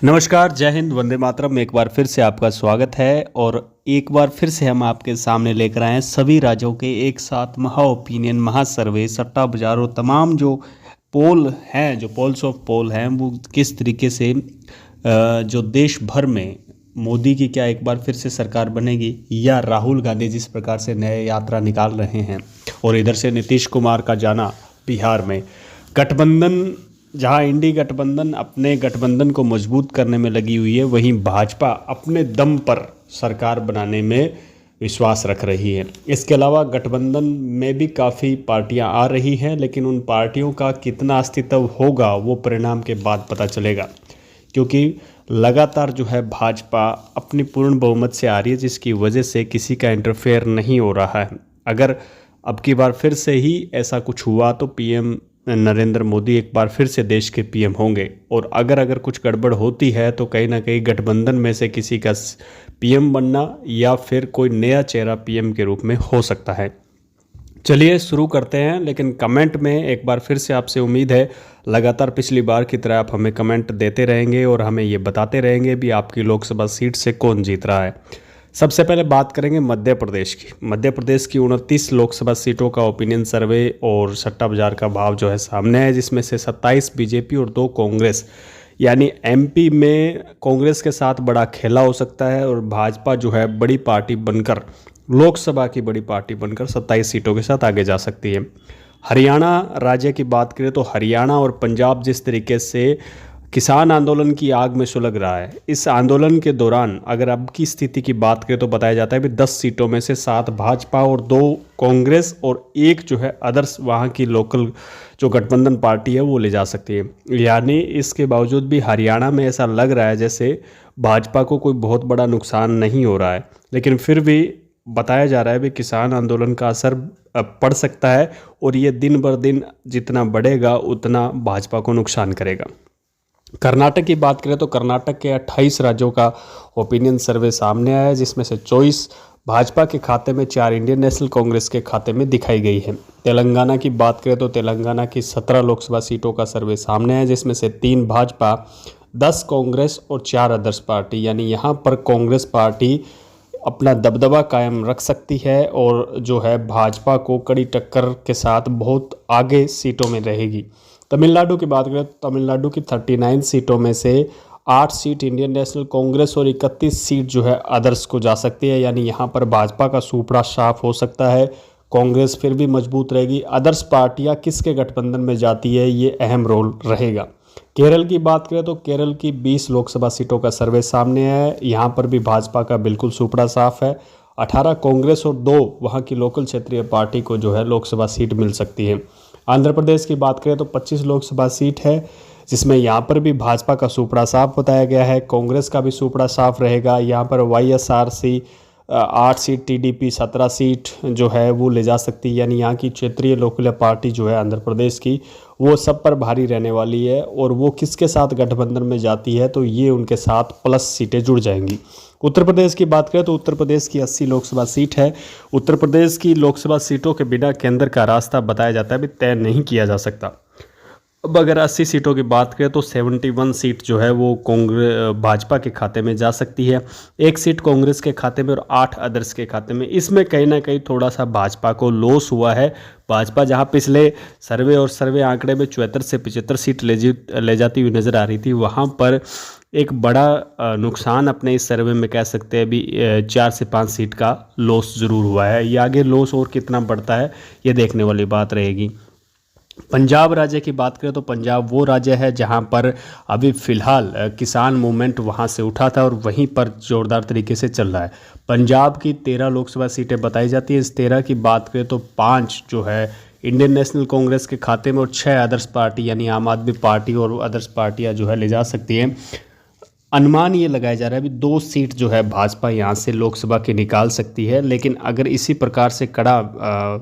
नमस्कार, जय हिंद, वंदे मातरम में एक बार फिर से आपका स्वागत है। और एक बार फिर से हम आपके सामने लेकर आए हैं सभी राज्यों के एक साथ महा ओपिनियन, महा सर्वे, सट्टा बाजार और तमाम जो पोल हैं, जो पोल्स ऑफ पोल हैं, वो किस तरीके से जो देश भर में मोदी की क्या एक बार फिर से सरकार बनेगी या राहुल गांधी जिस प्रकार से नए यात्रा निकाल रहे हैं, और इधर से नीतीश कुमार का जाना बिहार में, गठबंधन जहां इंडी गठबंधन अपने गठबंधन को मजबूत करने में लगी हुई है, वहीं भाजपा अपने दम पर सरकार बनाने में विश्वास रख रही है। इसके अलावा गठबंधन में भी काफ़ी पार्टियां आ रही हैं, लेकिन उन पार्टियों का कितना अस्तित्व होगा वो परिणाम के बाद पता चलेगा, क्योंकि लगातार जो है भाजपा अपनी पूर्ण बहुमत से आ रही है, जिसकी वजह से किसी का इंटरफेयर नहीं हो रहा है। अगर अब की बार फिर से ही ऐसा कुछ हुआ तो पीएम नरेंद्र मोदी एक बार फिर से देश के पीएम होंगे, और अगर कुछ गड़बड़ होती है तो कहीं ना कहीं गठबंधन में से किसी का पीएम बनना या फिर कोई नया चेहरा पीएम के रूप में हो सकता है। चलिए शुरू करते हैं, लेकिन कमेंट में एक बार फिर से आपसे उम्मीद है लगातार पिछली बार की तरह आप हमें कमेंट देते रहेंगे और हमें ये बताते रहेंगे भी आपकी लोकसभा सीट से कौन जीत रहा है। सबसे पहले बात करेंगे मध्य प्रदेश की। मध्य प्रदेश की 29 लोकसभा सीटों का ओपिनियन सर्वे और सट्टा बाजार का भाव जो है सामने है, जिसमें से 27 बीजेपी और 2 कांग्रेस, यानी एमपी में कांग्रेस के साथ बड़ा खेला हो सकता है और भाजपा जो है बड़ी पार्टी बनकर, लोकसभा की बड़ी पार्टी बनकर 27 सीटों के साथ आगे जा सकती है। हरियाणा राज्य की बात करें तो हरियाणा और पंजाब जिस तरीके से किसान आंदोलन की आग में सुलग रहा है, इस आंदोलन के दौरान अगर अब की स्थिति की बात करें तो बताया जाता है कि 10 सीटों में से 7 भाजपा और 2 कांग्रेस और 1 जो है अदर्स वहाँ की लोकल जो गठबंधन पार्टी है वो ले जा सकती है। यानी इसके बावजूद भी हरियाणा में ऐसा लग रहा है जैसे भाजपा को कोई बहुत बड़ा नुकसान नहीं हो रहा है, लेकिन फिर भी बताया जा रहा है भी किसान आंदोलन का असर पड़ सकता है और ये दिन बर दिन जितना बढ़ेगा उतना भाजपा को नुकसान करेगा। कर्नाटक की बात करें तो कर्नाटक के 28 राज्यों का ओपिनियन सर्वे सामने आया है, जिसमें से 24 भाजपा के खाते में, 4 इंडियन नेशनल कांग्रेस के खाते में दिखाई गई है। तेलंगाना की बात करें तो तेलंगाना की 17 लोकसभा सीटों का सर्वे सामने है, जिसमें से 3 भाजपा, 10 कांग्रेस और 4 अदर्स पार्टी, यानी यहाँ पर कांग्रेस पार्टी अपना दबदबा कायम रख सकती है और जो है भाजपा को कड़ी टक्कर के साथ बहुत आगे सीटों में रहेगी। तमिलनाडु की बात करें तो तमिलनाडु की 39 सीटों में से 8 सीट इंडियन नेशनल कांग्रेस और 31 सीट जो है अदर्स को जा सकती है, यानी यहाँ पर भाजपा का सुपड़ा साफ हो सकता है, कांग्रेस फिर भी मजबूत रहेगी। अदर्स पार्टियाँ किसके गठबंधन में जाती है ये अहम रोल रहेगा। केरल की बात करें तो केरल की 20 लोकसभा सीटों का सर्वे सामने है, यहाँ पर भी भाजपा का बिल्कुल सुपड़ा साफ है। 18 कांग्रेस और 2 वहाँ की लोकल क्षेत्रीय पार्टी को जो है लोकसभा सीट मिल सकती है। आंध्र प्रदेश की बात करें तो 25 लोकसभा सीट है, जिसमें यहाँ पर भी भाजपा का सुपड़ा साफ बताया गया है, कांग्रेस का भी सुपड़ा साफ रहेगा। यहाँ पर वाईएसआरसी 8 सीट, टीडीपी 17 सीट जो है वो ले जा सकती है, यानी यहाँ की क्षेत्रीय लोकप्रिय पार्टी जो है आंध्र प्रदेश की वो सब पर भारी रहने वाली है, और वो किसके साथ गठबंधन में जाती है तो ये उनके साथ प्लस सीटें जुड़ जाएंगी। उत्तर प्रदेश की बात करें तो उत्तर प्रदेश की 80 लोकसभा सीट है। उत्तर प्रदेश की लोकसभा सीटों के बिना केंद्र का रास्ता बताया जाता है भी तय नहीं किया जा सकता। अब अगर 80 सीटों की बात करें तो 71 सीट जो है वो भाजपा के खाते में जा सकती है, 1 सीट कांग्रेस के खाते में और 8 अदर्स के खाते में। इसमें कहीं ना कहीं थोड़ा सा भाजपा को लॉस हुआ है। भाजपा जहां पिछले सर्वे आंकड़े में 74 से 75 सीट ले जाती हुई नज़र आ रही थी, वहां पर एक बड़ा नुकसान अपने इस सर्वे में कह सकते हैं भी 4 से 5 सीट का लॉस ज़रूर हुआ है। ये आगे लॉस और कितना बढ़ता है ये देखने वाली बात रहेगी। पंजाब राज्य की बात करें तो पंजाब वो राज्य है जहां पर अभी फ़िलहाल किसान मूवमेंट वहां से उठा था और वहीं पर ज़ोरदार तरीके से चल रहा है। पंजाब की 13 लोकसभा सीटें बताई जाती है। इस 13 की बात करें तो 5 जो है इंडियन नेशनल कांग्रेस के खाते में और 6 अदर्स पार्टी यानी आम आदमी पार्टी और अदर्स पार्टियाँ जो है ले जा सकती हैं। अनुमान ये लगाया जा रहा है अभी 2 सीट जो है भाजपा यहाँ से लोकसभा की निकाल सकती है, लेकिन अगर इसी प्रकार से कड़ा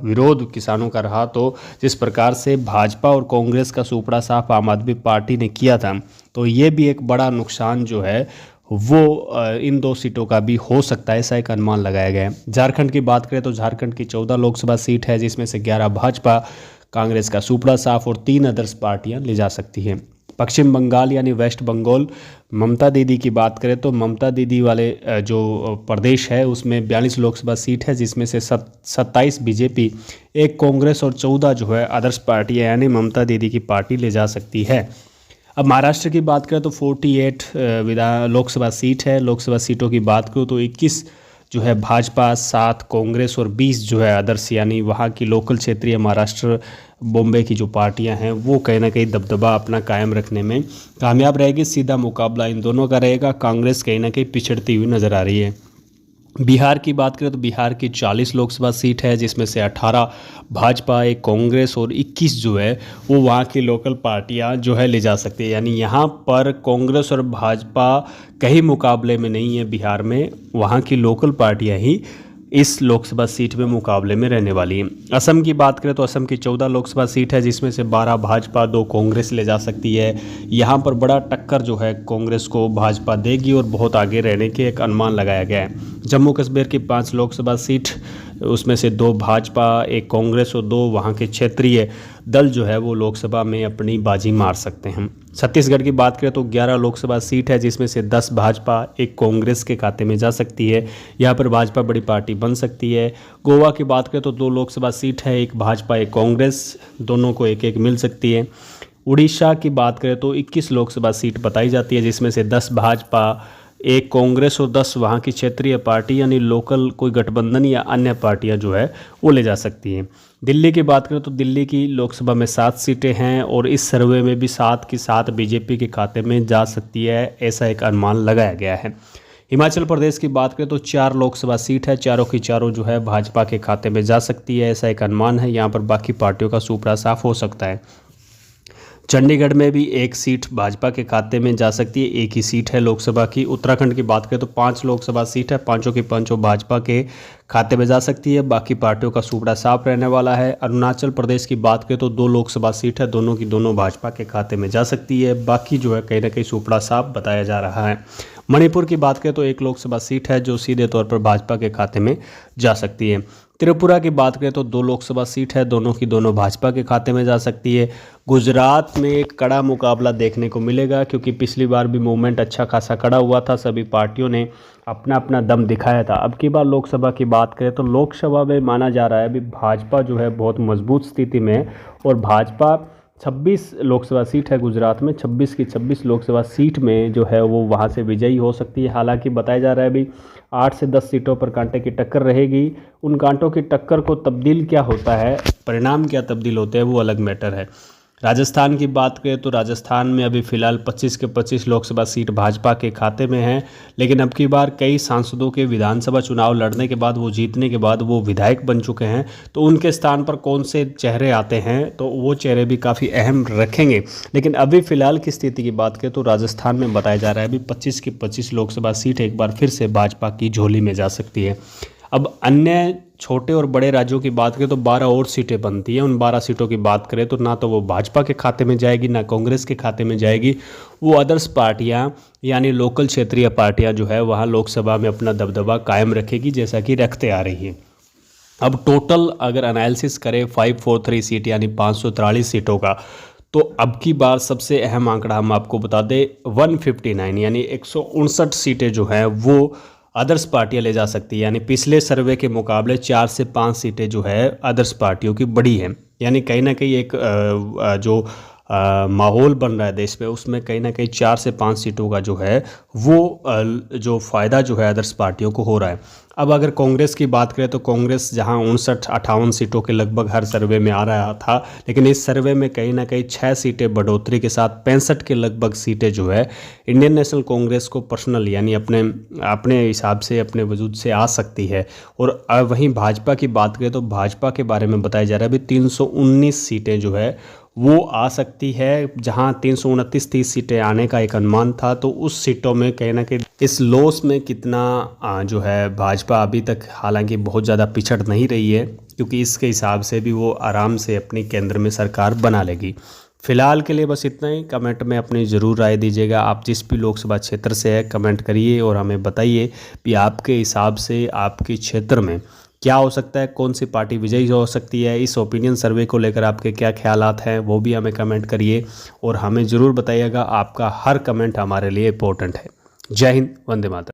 विरोध किसानों का रहा तो जिस प्रकार से भाजपा और कांग्रेस का सुपड़ा साफ आम आदमी पार्टी ने किया था, तो ये भी एक बड़ा नुकसान जो है वो इन 2 सीटों का भी हो सकता है, ऐसा एक अनुमान लगाया गया है। झारखंड की बात करें तो झारखंड की 14 लोकसभा सीट है, जिसमें से 11 भाजपा, कांग्रेस का सुपड़ा साफ और 3 अदर्स पार्टियां ले जा सकती हैं। पश्चिम बंगाल यानी वेस्ट बंगाल, ममता दीदी की बात करें तो ममता दीदी वाले जो प्रदेश है उसमें 42 लोकसभा सीट है, जिसमें से 27 बीजेपी, एक कांग्रेस और 14 जो है अदर्स पार्टियां यानी ममता दीदी की पार्टी ले जा सकती है। अब महाराष्ट्र की बात करें तो 48 लोकसभा सीट है। लोकसभा सीटों की बात करूँ तो 21 जो है भाजपा, 7 कांग्रेस और 20 जो है अदर्स, यानी वहाँ की लोकल क्षेत्रीय महाराष्ट्र बॉम्बे की जो पार्टियां हैं वो कहीं ना कहीं दबदबा अपना कायम रखने में कामयाब रहेगी। सीधा मुकाबला इन दोनों का रहेगा। कांग्रेस कहीं ना कहीं पिछड़ती हुई नज़र आ रही है। बिहार की बात करें तो बिहार की 40 लोकसभा सीट है, जिसमें से 18 भाजपा, एक कांग्रेस और 21 जो है वो वहाँ की लोकल पार्टियाँ जो है ले जा सकती है। यानी यहाँ पर कांग्रेस और भाजपा कहीं मुकाबले में नहीं है बिहार में, वहाँ की लोकल पार्टियाँ ही इस लोकसभा सीट में मुकाबले में रहने वाली हैं। असम की बात करें तो असम की 14 लोकसभा सीट है, जिसमें से 12 भाजपा, 2 कांग्रेस ले जा सकती है। यहाँ पर बड़ा टक्कर जो है कांग्रेस को भाजपा देगी और बहुत आगे रहने के एक अनुमान लगाया गया है। जम्मू कश्मीर की 5 लोकसभा सीट, उसमें से 2 भाजपा, एक कांग्रेस और 2 वहाँ के क्षेत्रीय दल जो है वो लोकसभा में अपनी बाजी मार सकते हैं। छत्तीसगढ़ की बात करें तो 11 लोकसभा सीट है, जिसमें से 10 भाजपा, एक कांग्रेस के खाते में जा सकती है। यहाँ पर भाजपा बड़ी पार्टी बन सकती है। गोवा की बात करें तो 2 लोकसभा सीट है, एक भाजपा एक कांग्रेस, दोनों को एक एक मिल सकती है। उड़ीसा की बात करें तो 21 लोकसभा सीट बताई जाती है, जिसमें से 10 भाजपा, एक कांग्रेस और 10 वहाँ की क्षेत्रीय पार्टी यानी लोकल कोई गठबंधन या अन्य पार्टियां जो है वो ले जा सकती हैं। दिल्ली की बात करें तो दिल्ली की लोकसभा में 7 सीटें हैं और इस सर्वे में भी 7 की 7 बीजेपी के खाते में जा सकती है, ऐसा एक अनुमान लगाया गया है। हिमाचल प्रदेश की बात करें तो 4 लोकसभा सीट है, चारों की चारों जो है भाजपा के खाते में जा सकती है, ऐसा एक अनुमान है। यहाँ पर बाकी पार्टियों का सुपड़ा साफ हो सकता है। चंडीगढ़ में भी 1 सीट भाजपा के खाते में जा सकती है, 1 ही सीट है लोकसभा की। उत्तराखंड की बात करें तो 5 लोकसभा सीट है, पांचों की पांचों भाजपा के खाते में जा सकती है, बाकी पार्टियों का सुपड़ा साफ रहने वाला है। अरुणाचल प्रदेश की बात करें तो 2 लोकसभा सीट है, दोनों की दोनों भाजपा के खाते में जा सकती है, बाकी जो है कहीं ना कहीं सुपड़ा साफ बताया जा रहा है। मणिपुर की बात करें तो 1 लोकसभा सीट है जो सीधे तौर पर भाजपा के खाते में जा सकती है। त्रिपुरा की बात करें तो 2 लोकसभा सीट है, दोनों की दोनों भाजपा के खाते में जा सकती है। गुजरात में एक कड़ा मुकाबला देखने को मिलेगा, क्योंकि पिछली बार भी मूवमेंट अच्छा खासा कड़ा हुआ था, सभी पार्टियों ने अपना अपना दम दिखाया था। अब की बार लोकसभा की बात करें तो लोकसभा में माना जा रहा है अभी भाजपा जो है बहुत मजबूत स्थिति में है और भाजपा 26 लोकसभा सीट है गुजरात में, 26 की 26 लोकसभा सीट में जो है वो वहाँ से विजयी हो सकती है। हालांकि बताया जा रहा है अभी 8 से 10 सीटों पर कांटे की टक्कर रहेगी। उन कांटों की टक्कर को तब्दील क्या होता है, परिणाम क्या तब्दील होते हैं, वो अलग मैटर है। राजस्थान की बात करें तो राजस्थान में अभी फ़िलहाल 25 के 25 लोकसभा सीट भाजपा के खाते में हैं, लेकिन अब की बार कई सांसदों के विधानसभा चुनाव लड़ने के बाद, वो जीतने के बाद वो विधायक बन चुके हैं, तो उनके स्थान पर कौन से चेहरे आते हैं तो वो चेहरे भी काफ़ी अहम रखेंगे। लेकिन अभी फ़िलहाल की स्थिति की बात करें तो राजस्थान में बताया जा रहा है अभी 25 की 25 लोकसभा सीट एक बार फिर से भाजपा की झोली में जा सकती है। अब अन्य छोटे और बड़े राज्यों की बात करें तो 12 और सीटें बनती हैं। उन 12 सीटों की बात करें तो ना तो वो भाजपा के खाते में जाएगी, ना कांग्रेस के खाते में जाएगी, वो अदर्स पार्टियां यानी लोकल क्षेत्रीय पार्टियां जो है वहाँ लोकसभा में अपना दबदबा कायम रखेगी, जैसा कि रखते आ रही हैं। अब टोटल अगर एनालिसिस करें 543 सीट यानी 543 सीटों का, तो अब की बार सबसे अहम आंकड़ा हम आपको बता दें 159 यानी 159 सीटें जो हैं वो अदर्स पार्टियां ले जा सकती है। यानी पिछले सर्वे के मुकाबले 4 से 5 सीटें जो है अदर्स पार्टियों की बड़ी हैं। यानी कहीं ना कहीं एक जो माहौल बन रहा है देश में, उसमें कहीं ना कहीं 4 से 5 सीटों का जो है वो जो फ़ायदा जो है अदर्स पार्टियों को हो रहा है। अब अगर कांग्रेस की बात करें तो कांग्रेस जहां 59-58 सीटों के लगभग हर सर्वे में आ रहा था, लेकिन इस सर्वे में कहीं ना कहीं 6 सीटें बढ़ोतरी के साथ 65 के लगभग सीटें जो है इंडियन नेशनल कांग्रेस को पर्सनल यानी अपने हिसाब से अपने वजूद से आ सकती है। और वहीं भाजपा की बात करें तो भाजपा के बारे में बताया जा रहा है अभी 319 सीटें जो है वो आ सकती है, जहां 329-30 सीटें आने का एक अनुमान था। तो उस सीटों में कहीं ना कहीं इस लॉस में कितना जो है भाजपा अभी तक हालांकि बहुत ज़्यादा पिछड़ नहीं रही है, क्योंकि इसके हिसाब से भी वो आराम से अपनी केंद्र में सरकार बना लेगी। फिलहाल के लिए बस इतना ही। कमेंट में अपनी ज़रूर राय दीजिएगा। आप जिस भी लोकसभा क्षेत्र से है कमेंट करिए और हमें बताइए कि आपके हिसाब से आपके क्षेत्र में क्या हो सकता है, कौन सी पार्टी विजयी हो सकती है, इस ओपिनियन सर्वे को लेकर आपके क्या ख्यालात हैं वो भी हमें कमेंट करिए और हमें ज़रूर बताइएगा। आपका हर कमेंट हमारे लिए इम्पोर्टेंट है। जय हिंद, वंदे मातरम।